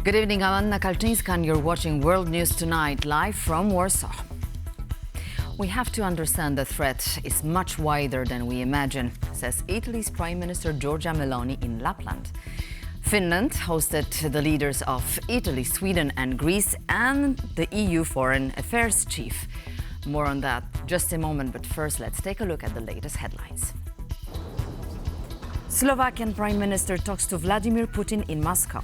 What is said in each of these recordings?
Good evening, I'm Anna Kalczynska and you're watching World News Tonight, live from Warsaw. We have to understand the threat is much wider than we imagine, says Italy's Prime Minister Giorgia Meloni in Lapland. Finland hosted the leaders of Italy, Sweden and Greece and the EU Foreign Affairs Chief. More on that just a moment, but first let's take a look at the latest headlines. Slovakian Prime Minister talks to Vladimir Putin in Moscow.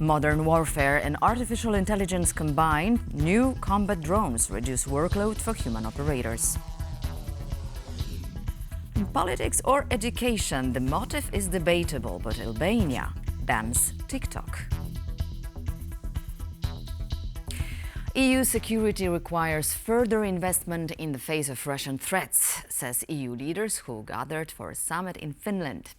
Modern warfare and artificial intelligence combined, new combat drones reduce workload for human operators. In politics or education, the motive is debatable, but Albania bans TikTok. EU security requires further investment in the face of Russian threats, says EU leaders who gathered for a summit in Finland.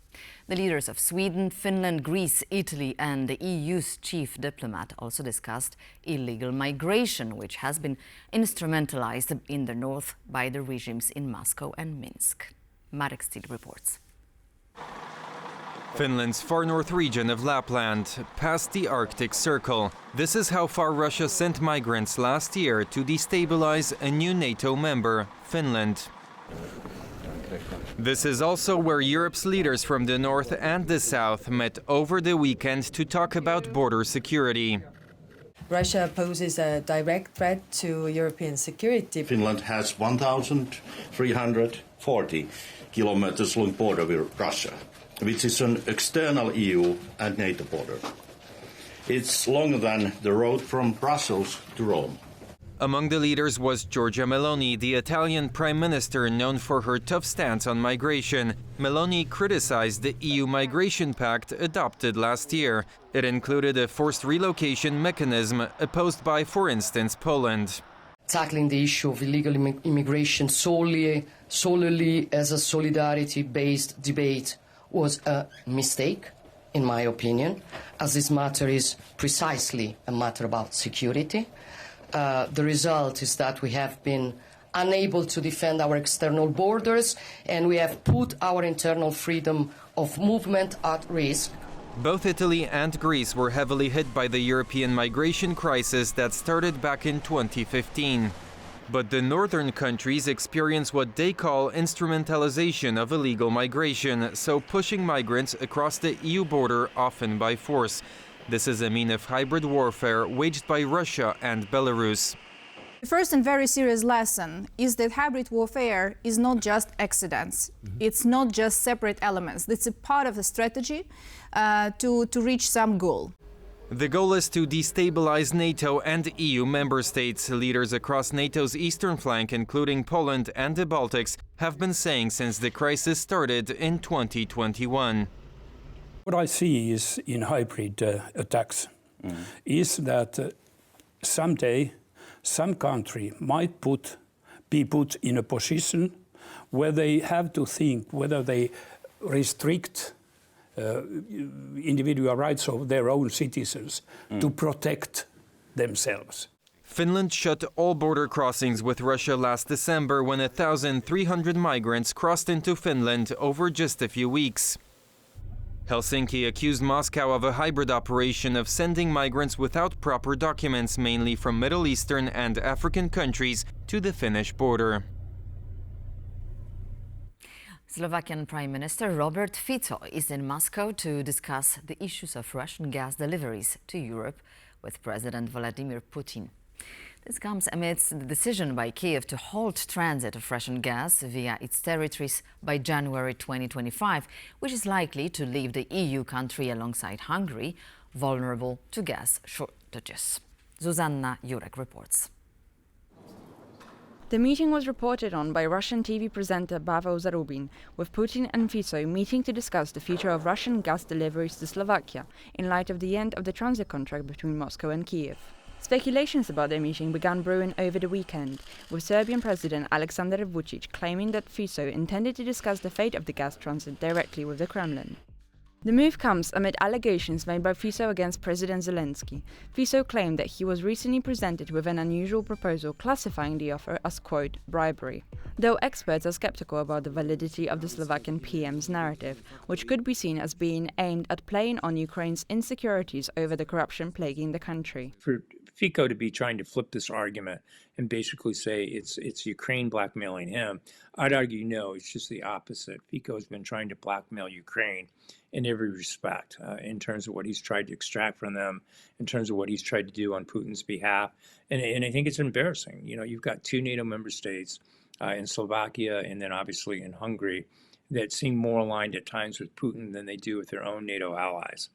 The leaders of Sweden, Finland, Greece, Italy and the EU's chief diplomat also discussed illegal migration, which has been instrumentalized in the north by the regimes in Moscow and Minsk. Marek Stil reports. Finland's far north region of Lapland, past the Arctic Circle. This is how far Russia sent migrants last year to destabilize a new NATO member, Finland. This is also where Europe's leaders from the north and the south met over the weekend to talk about border security. Russia poses a direct threat to European security. Finland has 1,340 kilometers long border with Russia, which is an external EU and NATO border. It's longer than the road from Brussels to Rome. Among the leaders was Giorgia Meloni, the Italian prime minister known for her tough stance on migration. Meloni criticized the EU migration pact adopted last year. It included a forced relocation mechanism opposed by, for instance, Poland. Tackling the issue of illegal immigration solely as a solidarity-based debate was a mistake, in my opinion, as this matter is precisely a matter about security. The result is that we have been unable to defend our external borders and we have put our internal freedom of movement at risk. Both Italy and Greece were heavily hit by the European migration crisis that started back in 2015. But the northern countries experience what they call instrumentalization of illegal migration, so pushing migrants across the EU border, often by force. This is a mean of hybrid warfare waged by Russia and Belarus. The first and very serious lesson is that hybrid warfare is not just accidents. It's not just separate elements. It's a part of a strategy to reach some goal. The goal is to destabilize NATO and EU member states. Leaders across NATO's eastern flank, including Poland and the Baltics, have been saying since the crisis started in 2021. What I see is in hybrid attacks is that someday some country might be put in a position where they have to think whether they restrict individual rights of their own citizens to protect themselves. Finland shut all border crossings with Russia last December when 1,300 migrants crossed into Finland over just a few weeks. Helsinki accused Moscow of a hybrid operation of sending migrants without proper documents, mainly from Middle Eastern and African countries, to the Finnish border. Slovakian Prime Minister Robert Fico is in Moscow to discuss the issues of Russian gas deliveries to Europe with President Vladimir Putin. This comes amidst the decision by Kiev to halt transit of Russian gas via its territories by January 2025, which is likely to leave the EU country alongside Hungary vulnerable to gas shortages. Zuzanna Jurek reports. The meeting was reported on by Russian TV presenter Pavel Zarubin, with Putin and Fico meeting to discuss the future of Russian gas deliveries to Slovakia in light of the end of the transit contract between Moscow and Kiev. Speculations about their meeting began brewing over the weekend, with Serbian President Aleksandar Vučić claiming that Fico intended to discuss the fate of the gas transit directly with the Kremlin. The move comes amid allegations made by FICO against President Zelensky. FICO claimed that he was recently presented with an unusual proposal classifying the offer as, quote, bribery. Though experts are skeptical about the validity of the Slovakian PM's narrative, which could be seen as being aimed at playing on Ukraine's insecurities over the corruption plaguing the country. For FICO to be trying to flip this argument and basically say it's Ukraine blackmailing him, I'd argue no, it's just the opposite. FICO has been trying to blackmail Ukraine in every respect, in terms of what he's tried to extract from them, in terms of what he's tried to do on Putin's behalf. And I think it's embarrassing. You know, you've got two NATO member states in Slovakia and then obviously in Hungary that seem more aligned at times with Putin than they do with their own NATO allies.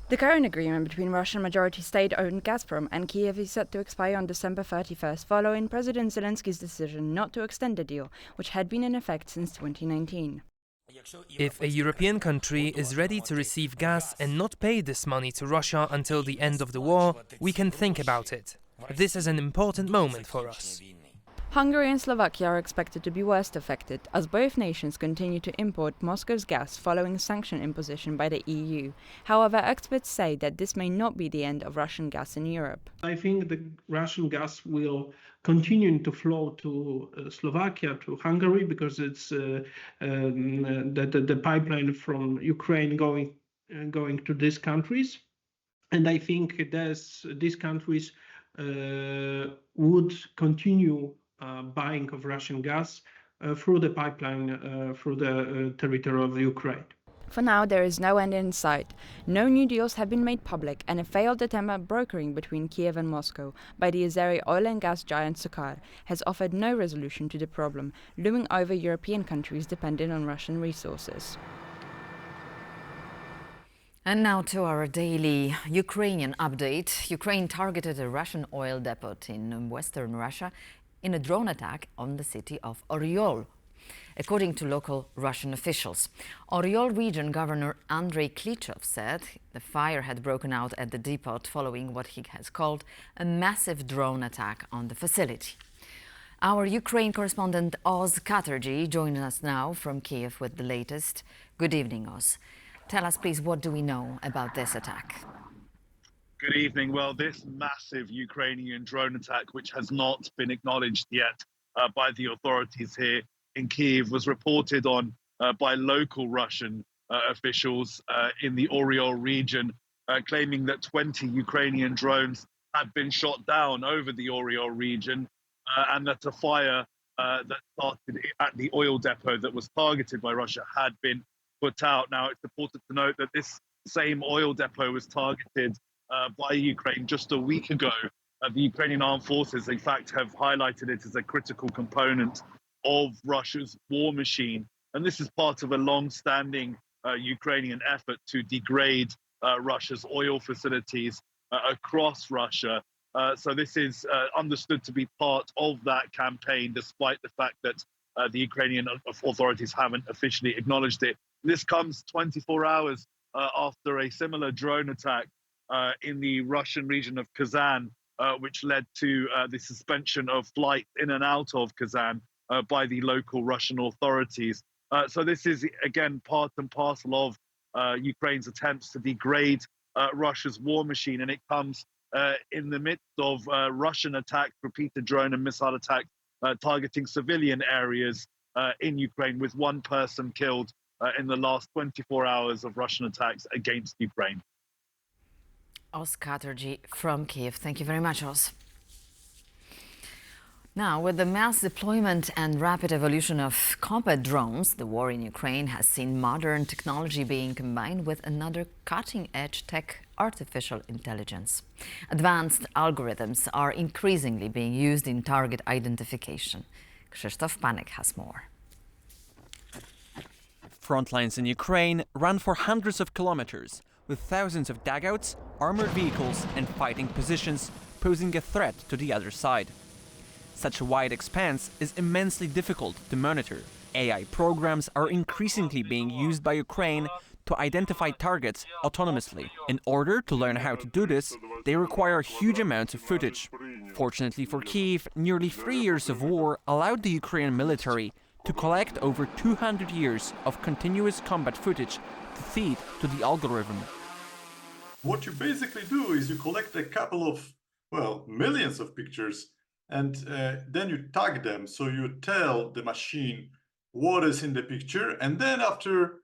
The current agreement between Russian majority state-owned Gazprom and Kiev is set to expire on December 31st, following President Zelensky's decision not to extend the deal, which had been in effect since 2019. If a European country is ready to receive gas and not pay this money to Russia until the end of the war, we can think about it. This is an important moment for us. Hungary and Slovakia are expected to be worst affected, as both nations continue to import Moscow's gas following sanction imposition by the EU. However, experts say that this may not be the end of Russian gas in Europe. I think the Russian gas will continue to flow to Slovakia, to Hungary, because it's the pipeline from Ukraine going to these countries. And I think these countries would continue buying of Russian gas through the pipeline through the territory of Ukraine. For now, there is no end in sight. No new deals have been made public, and a failed attempt at brokering between Kiev and Moscow by the Azeri oil and gas giant Sukar has offered no resolution to the problem, looming over European countries dependent on Russian resources. And now to our daily Ukrainian update. Ukraine targeted a Russian oil depot in western Russia in a drone attack on the city of Oryol, according to local Russian officials. Oryol region governor Andrei Klichov said the fire had broken out at the depot following what he has called a massive drone attack on the facility. Our Ukraine correspondent Oz Katerji joins us now from Kiev with the latest. Good evening, Oz. Tell us, please, what do we know about this attack? Good evening. Well, this massive Ukrainian drone attack, which has not been acknowledged yet by the authorities here in Kyiv, was reported on by local Russian officials in the Oryol region, claiming that 20 Ukrainian drones had been shot down over the Oryol region and that a fire that started at the oil depot that was targeted by Russia had been put out. Now, it's important to note that this same oil depot was targeted by Ukraine just a week ago. The Ukrainian armed forces, in fact, have highlighted it as a critical component of Russia's war machine. And this is part of a long-standing Ukrainian effort to degrade Russia's oil facilities across Russia. So this is understood to be part of that campaign, despite the fact that the Ukrainian authorities haven't officially acknowledged it. This comes 24 hours after a similar drone attack in the Russian region of Kazan, which led to the suspension of flights in and out of Kazan by the local Russian authorities. So this is, again, part and parcel of Ukraine's attempts to degrade Russia's war machine. And it comes in the midst of Russian attacks, repeated drone and missile attacks, targeting civilian areas in Ukraine, with one person killed in the last 24 hours of Russian attacks against Ukraine. Oz Katerji from Kiev. Thank you very much, Oz. Now, with the mass deployment and rapid evolution of combat drones, the war in Ukraine has seen modern technology being combined with another cutting-edge tech, artificial intelligence. Advanced algorithms are increasingly being used in target identification. Krzysztof Panek has more. Front lines in Ukraine run for hundreds of kilometers, with thousands of dugouts, armored vehicles and fighting positions posing a threat to the other side. Such a wide expanse is immensely difficult to monitor. AI programs are increasingly being used by Ukraine to identify targets autonomously. In order to learn how to do this, they require huge amounts of footage. Fortunately for Kyiv, nearly 3 years of war allowed the Ukrainian military to collect over 200 years of continuous combat footage to feed to the algorithm. What you basically do is you collect a couple of, well, millions of pictures, and then you tag them. So you tell the machine what is in the picture, and then after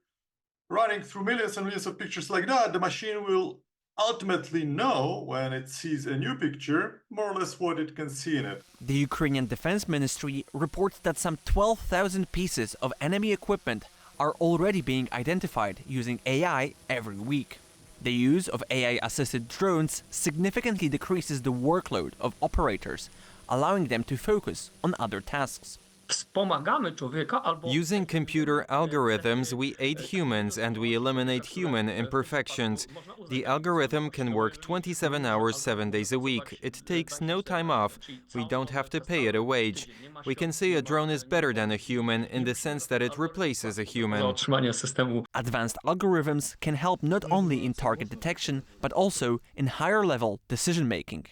running through millions and millions of pictures like that, the machine will ultimately know when it sees a new picture, more or less what it can see in it. The Ukrainian Defense Ministry reports that some 12,000 pieces of enemy equipment are already being identified using AI every week. The use of AI-assisted drones significantly decreases the workload of operators, allowing them to focus on other tasks. Using computer algorithms, we aid humans and we eliminate human imperfections. The algorithm can work 27 hours, 7 days a week. It takes no time off. We don't have to pay it a wage. We can say a drone is better than a human in the sense that it replaces a human. Advanced algorithms can help not only in target detection, but also in higher-level decision-making.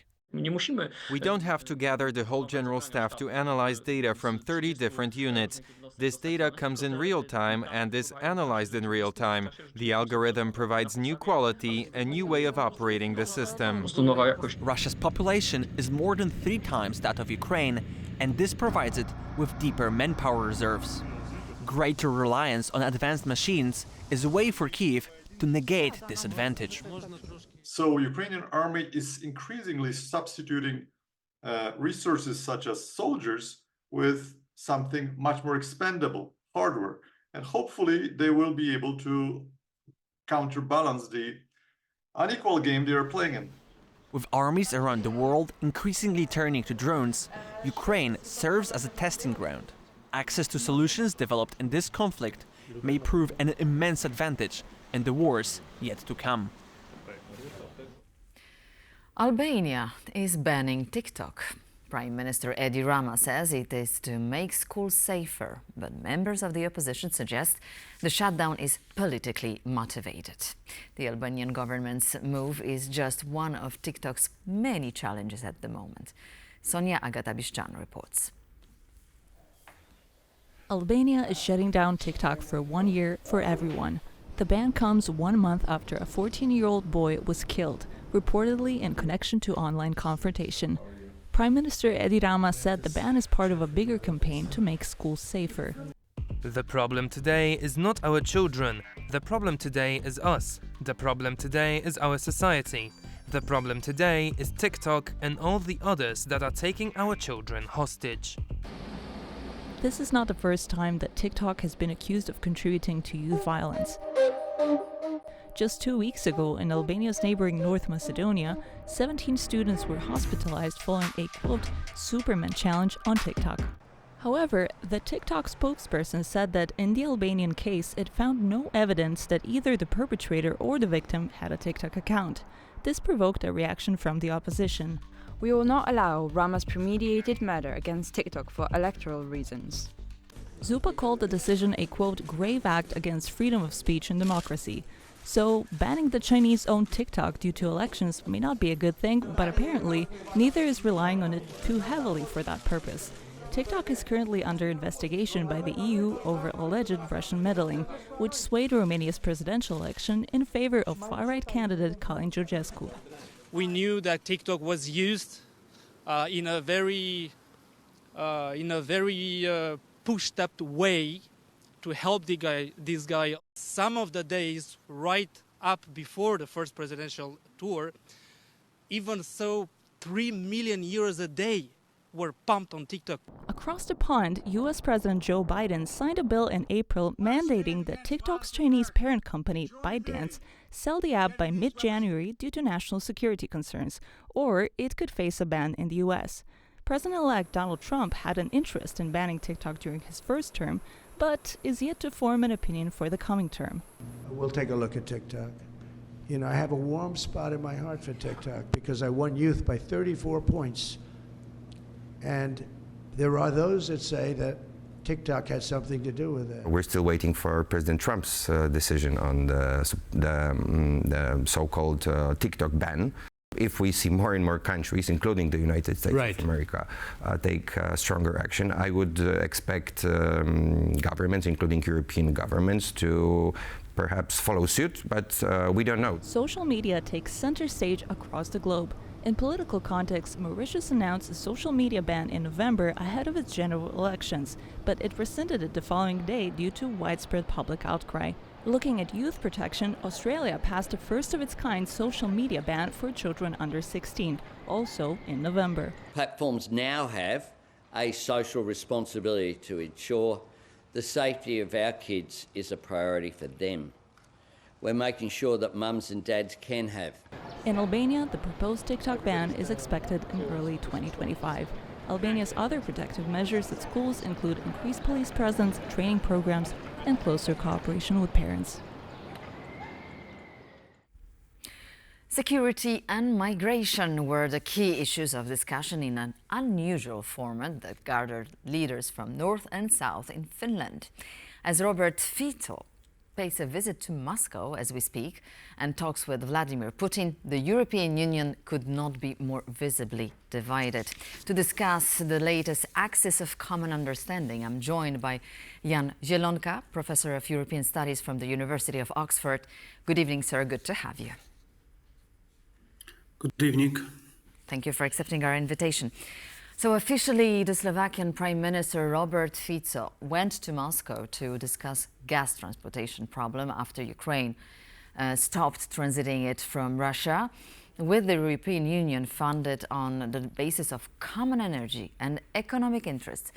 We don't have to gather the whole general staff to analyze data from 30 different units. This data comes in real time and is analyzed in real time. The algorithm provides new quality, a new way of operating the system. Russia's population is more than 3 times that of Ukraine, and this provides it with deeper manpower reserves. Greater reliance on advanced machines is a way for Kyiv to negate this advantage. So Ukrainian army is increasingly substituting resources such as soldiers with something much more expendable, hardware. And hopefully they will be able to counterbalance the unequal game they are playing in. With armies around the world increasingly turning to drones, Ukraine serves as a testing ground. Access to solutions developed in this conflict may prove an immense advantage in the wars yet to come. Albania is banning TikTok. Prime Minister Edi Rama says it is to make schools safer, but members of the opposition suggest the shutdown is politically motivated. The Albanian government's move is just one of TikTok's many challenges at the moment. Sonia Agatabishchan reports. Albania is shutting down TikTok for 1 year for everyone. The ban comes 1 month after a 14-year-old boy was killed, reportedly in connection to online confrontation. Prime Minister Edi Rama said the ban is part of a bigger campaign to make schools safer. The problem today is not our children. The problem today is us. The problem today is our society. The problem today is TikTok and all the others that are taking our children hostage. This is not the first time that TikTok has been accused of contributing to youth violence. Just 2 weeks ago, in Albania's neighboring North Macedonia, 17 students were hospitalized following a, quote, Superman challenge on TikTok. However, the TikTok spokesperson said that in the Albanian case, it found no evidence that either the perpetrator or the victim had a TikTok account. This provoked a reaction from the opposition. We will not allow Rama's premeditated murder against TikTok for electoral reasons. Zupa called the decision a, quote, grave act against freedom of speech and democracy. So, banning the Chinese-owned TikTok due to elections may not be a good thing, but apparently, neither is relying on it too heavily for that purpose. TikTok is currently under investigation by the EU over alleged Russian meddling, which swayed Romania's presidential election in favor of far-right candidate Calin Georgescu. We knew that TikTok was used in a very pushed-up way to help this guy. Some of the days right up before the first presidential tour, even so 3 million euros a day were pumped on TikTok. Across the pond, US President Joe Biden signed a bill in April mandating that TikTok's Chinese parent company, ByteDance, sell the app by mid-January due to national security concerns, or it could face a ban in the US. President-elect Donald Trump had an interest in banning TikTok during his first term, but is yet to form an opinion for the coming term. We'll take a look at TikTok. You know, I have a warm spot in my heart for TikTok because I won youth by 34 points. And there are those that say that TikTok had something to do with it. We're still waiting for President Trump's decision on the so-called TikTok ban. If we see more and more countries, including the United States of America, take stronger action, I would expect governments, including European governments, to perhaps follow suit, but we don't know. Social media takes center stage across the globe. In political context, Mauritius announced a social media ban in November ahead of its general elections, but it rescinded it the following day due to widespread public outcry. Looking at youth protection, Australia passed a first-of-its-kind social media ban for children under 16, also in November. Platforms now have a social responsibility to ensure the safety of our kids is a priority for them. We're making sure that mums and dads can have. In Albania, the proposed TikTok ban is expected in early 2025. Albania's other protective measures at schools include increased police presence, training programs, and closer cooperation with parents. Security and migration were the key issues of discussion in an unusual format that gathered leaders from North and South in Finland. As Robert Fico pays a visit to Moscow as we speak and talks with Vladimir Putin, the European Union could not be more visibly divided. To discuss the latest axis of common understanding, I'm joined by Yana Jalona, Professor of European Studies from the University of Oxford. Good evening, sir. Good to have you. Good evening. Thank you for accepting our invitation. So officially, the Slovakian Prime Minister Robert Fico went to Moscow to discuss gas transportation problem after Ukraine stopped transiting it from Russia, with the European Union funded on the basis of common energy and economic interests.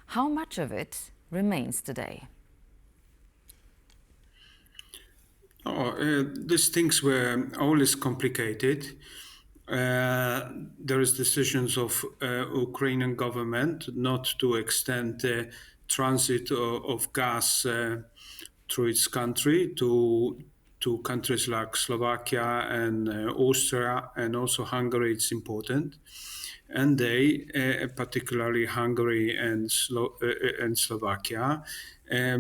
How much of it remains today? These things were always complicated. There is decisions of Ukrainian government not to extend the transit of gas through its country to countries like Slovakia and Austria, and also Hungary. It's important, and they, particularly Hungary and Slovakia,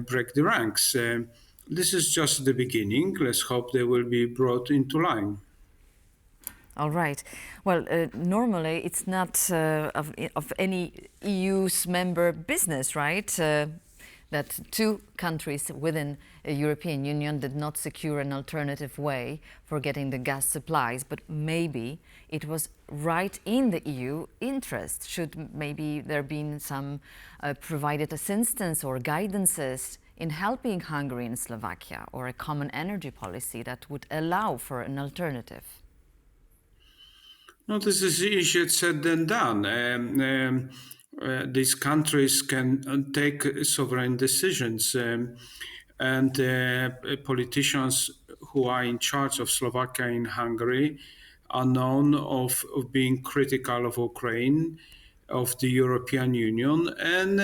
break the ranks. This is just the beginning. Let's hope they will be brought into line. All right. Well, normally it's not of any EU's member business, right? That two countries within the European Union did not secure an alternative way for getting the gas supplies, but maybe it was right in the EU interest. Should maybe there been some provided assistance or guidances in helping Hungary and Slovakia, or a common energy policy that would allow for an alternative? No, this is easier said than done. These countries can take sovereign decisions, and politicians who are in charge of Slovakia and Hungary are known of being critical of Ukraine, of the European Union, and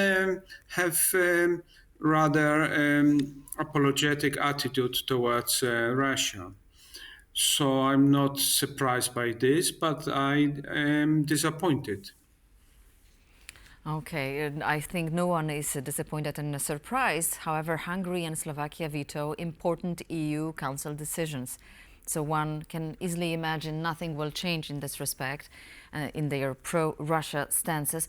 have rather apologetic attitude towards Russia. So I'm not surprised by this, but I am disappointed. Okay, I think no one is disappointed and surprised. However, Hungary and Slovakia veto important EU Council decisions. So one can easily imagine nothing will change in this respect in their pro-Russia stances.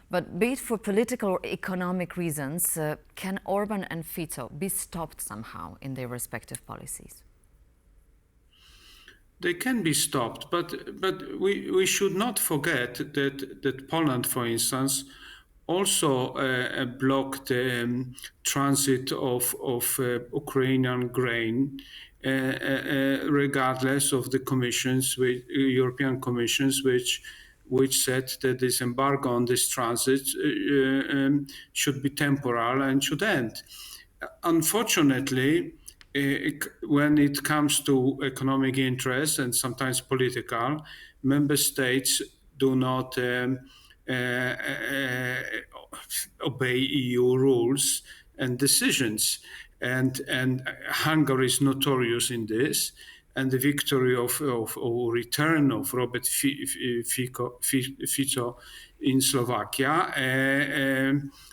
But be it for political or economic reasons, can Orban and Fico be stopped somehow in their respective policies? They can be stopped, but we should not forget that Poland, for instance, also blocked the transit of Ukrainian grain, regardless of the commissions, European commissions, which said that this embargo on this transit should be temporal and should end. Unfortunately, when it comes to economic interests and sometimes political, member states do not obey EU rules and decisions. And Hungary is notorious in this. And the victory or return of Robert Fico in Slovakia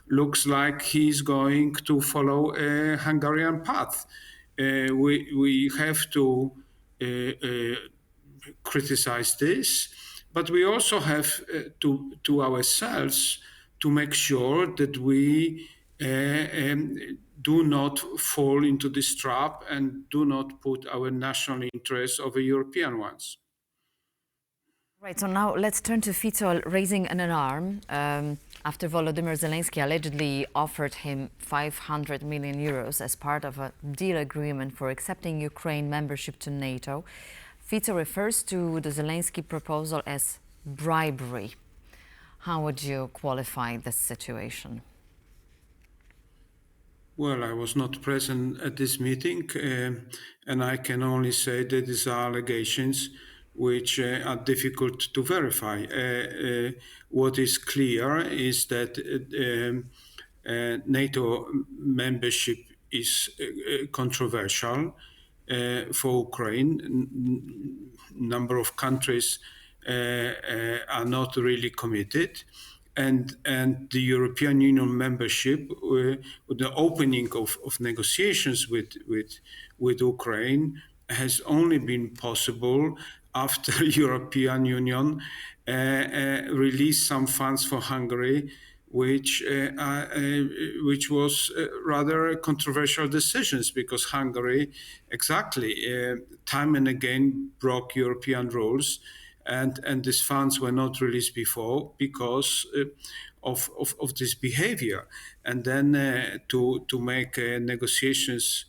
looks like he's going to follow a Hungarian path. We have to criticize this, but we also have to ourselves to make sure that we do not fall into this trap and do not put our national interests over European ones. Right, so now let's turn to Fico raising an alarm after Volodymyr Zelensky allegedly offered him 500 million euros as part of a deal agreement for accepting Ukraine membership to NATO. Fico refers to the Zelensky proposal as bribery. How would you qualify this situation? Well, I was not present at this meeting, and I can only say that these are allegations which are difficult to verify. What is clear is that NATO membership is controversial for Ukraine. Number of countries are not really committed. And the European Union membership, with the opening of negotiations with Ukraine, has only been possible after European Union released some funds for Hungary, which was rather controversial decisions, because Hungary time and again broke European rules. And these funds were not released before because of this behavior. And then to make negotiations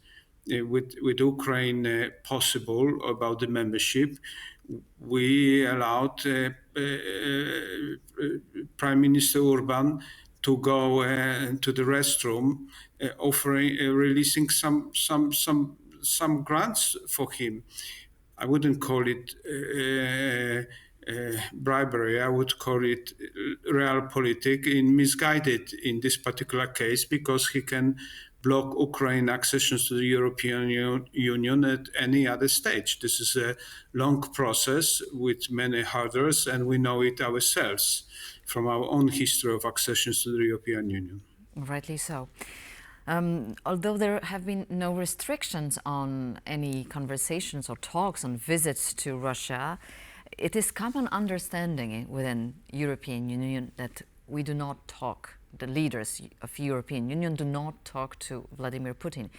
with Ukraine possible about the membership, we allowed Prime Minister Orban to go to the restroom, releasing some grants for him. I wouldn't call it bribery. I would call it realpolitik in misguided in this particular case, because he can block Ukraine accessions to the European Union at any other stage. This is a long process with many hurdles, and we know it ourselves from our own history of accessions to the European Union. Rightly so. Although there have been no restrictions on any conversations or talks on visits to Russia, it is common understanding within European Union that we do not talk, the leaders of European Union do not talk to Vladimir Putin.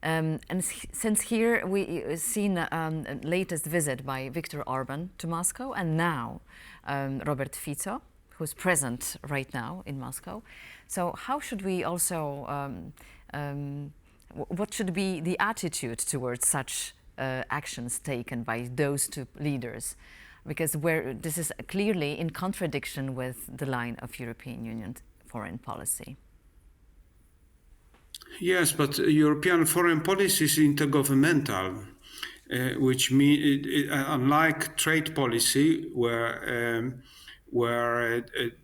And since here we've seen a latest visit by Viktor Orban to Moscow, and now Robert Fico, who's present right now in Moscow. So how should we also, what should be the attitude towards such actions taken by those two leaders? Because this is clearly in contradiction with the line of European Union foreign policy. Yes, but European foreign policy is intergovernmental, which means, unlike trade policy, where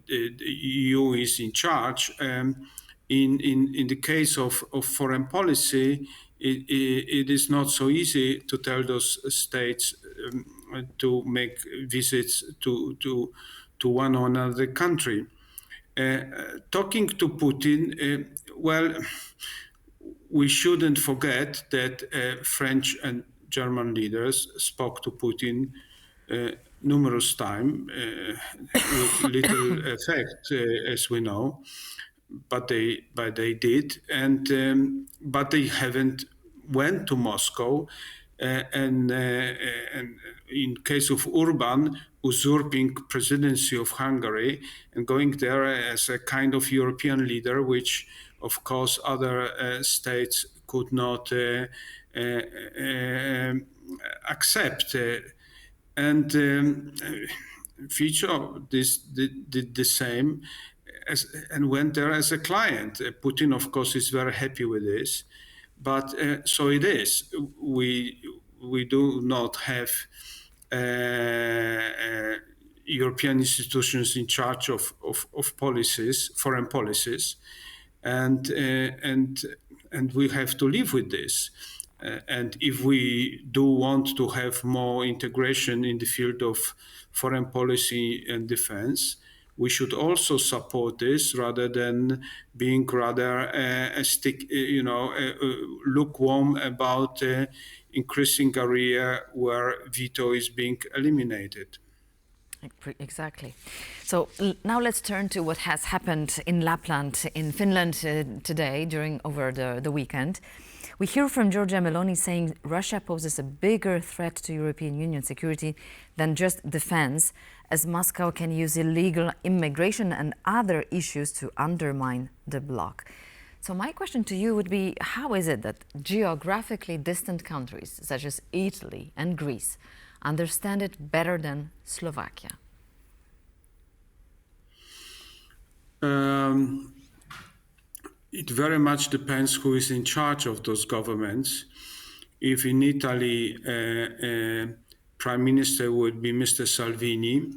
the EU is in charge, in the case of foreign policy, it is not so easy to tell those states to make visits to one or another country. Talking to Putin, well, we shouldn't forget that French and German leaders spoke to Putin numerous times with little effect, as we know, but they did, and but they haven't went to Moscow, and in case of Orban, usurping presidency of Hungary and going there as a kind of European leader, which of course other states could not accept. And Fico did the same and went there as a client. Putin, of course, is very happy with this. But so it is. We do not have European institutions in charge of policies, foreign policies, and we have to live with this. And if we do want to have more integration in the field of foreign policy and defense, we should also support this rather than being rather lukewarm about increasing area where veto is being eliminated. Exactly. So now let's turn to what has happened in Lapland, in Finland today over the weekend. We hear from Giorgia Meloni saying Russia poses a bigger threat to European Union security than just defense, as Moscow can use illegal immigration and other issues to undermine the bloc. So my question to you would be, how is it that geographically distant countries such as Italy and Greece understand it better than Slovakia? It very much depends who is in charge of those governments. If in Italy, Prime Minister would be Mr. Salvini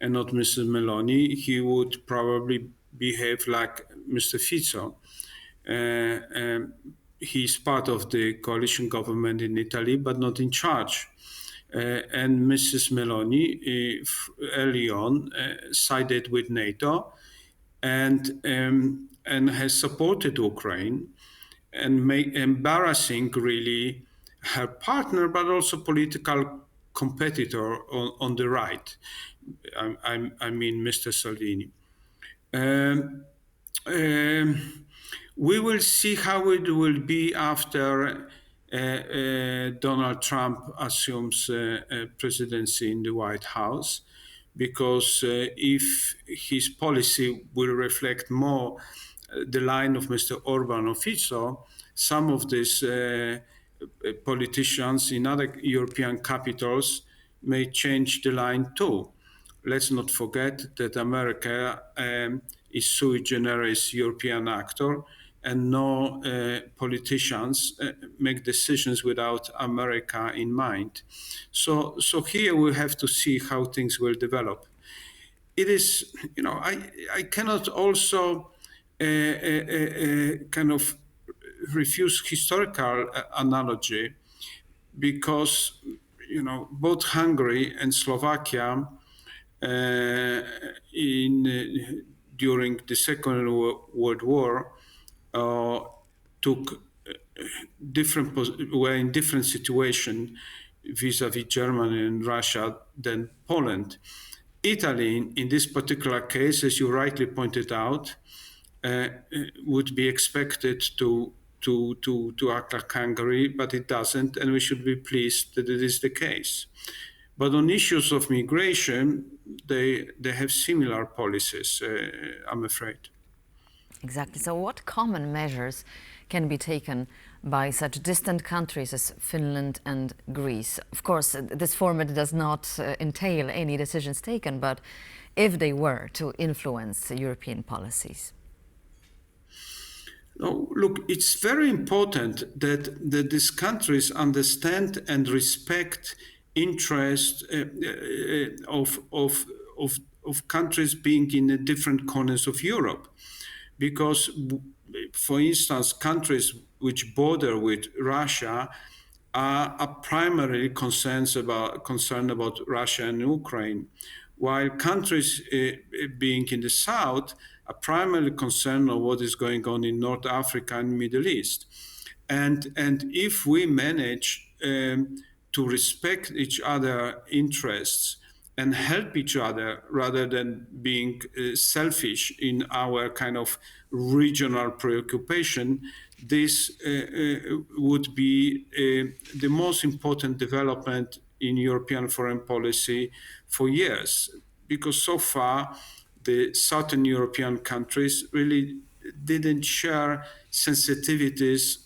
and not Mrs. Meloni, he would probably behave like Mr. Fico. He's part of the coalition government in Italy, but not in charge. And Mrs. Meloni early on sided with NATO and has supported Ukraine and embarrassing really her partner, but also political competitor on the right. I mean, Mr. Salvini. We will see how it will be after Donald Trump assumes presidency in the White House, because if his policy will reflect more the line of Mr. Orban or Fico, some of these politicians in other European capitals may change the line too. Let's not forget that America is sui generis European actor, and no politicians make decisions without America in mind. So here we have to see how things will develop. It is, I cannot also kind of refuse historical analogy, because, both Hungary and Slovakia during the Second World War were in different situation vis-a-vis Germany and Russia than Poland. Italy, in this particular case, as you rightly pointed out, would be expected to act like Hungary, but it doesn't, and we should be pleased that it is the case. But on issues of migration, they have similar policies, I'm afraid. Exactly. So what common measures can be taken by such distant countries as Finland and Greece? Of course, this format does not entail any decisions taken, but if they were to influence European policies? Oh, look, it's very important that these countries understand and respect interest of countries being in different corners of Europe. Because, for instance, countries which border with Russia are primarily concerned about Russia and Ukraine, while countries being in the south are primarily concerned about what is going on in North Africa and Middle East. And if we manage to respect each other's interests and help each other rather than being selfish in our kind of regional preoccupation, this would be the most important development in European foreign policy for years, because so far the Southern European countries really didn't share sensitivities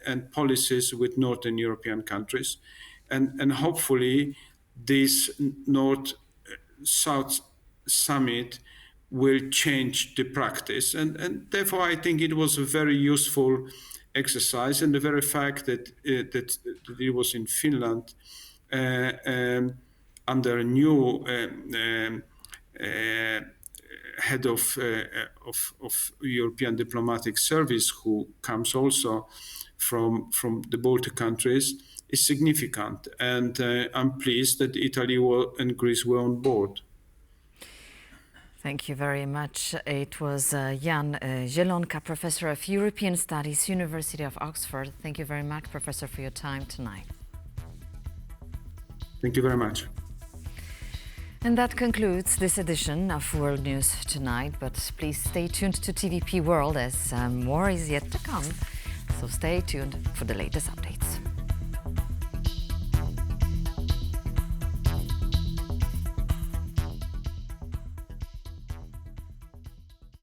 and policies with Northern European countries. And hopefully this NorthSouth Summit will change the practice. And therefore, I think it was a very useful exercise. And the very fact that it was in Finland under a new head of European Diplomatic Service, who comes also from the Baltic countries, is significant. And I'm pleased that Italy and Greece were on board. Thank you very much. It was Yana Jalona, Professor of European Studies, University of Oxford. Thank you very much, Professor, for your time tonight. Thank you very much. And that concludes this edition of World News Tonight, but please stay tuned to TVP World as more is yet to come. So stay tuned for the latest updates.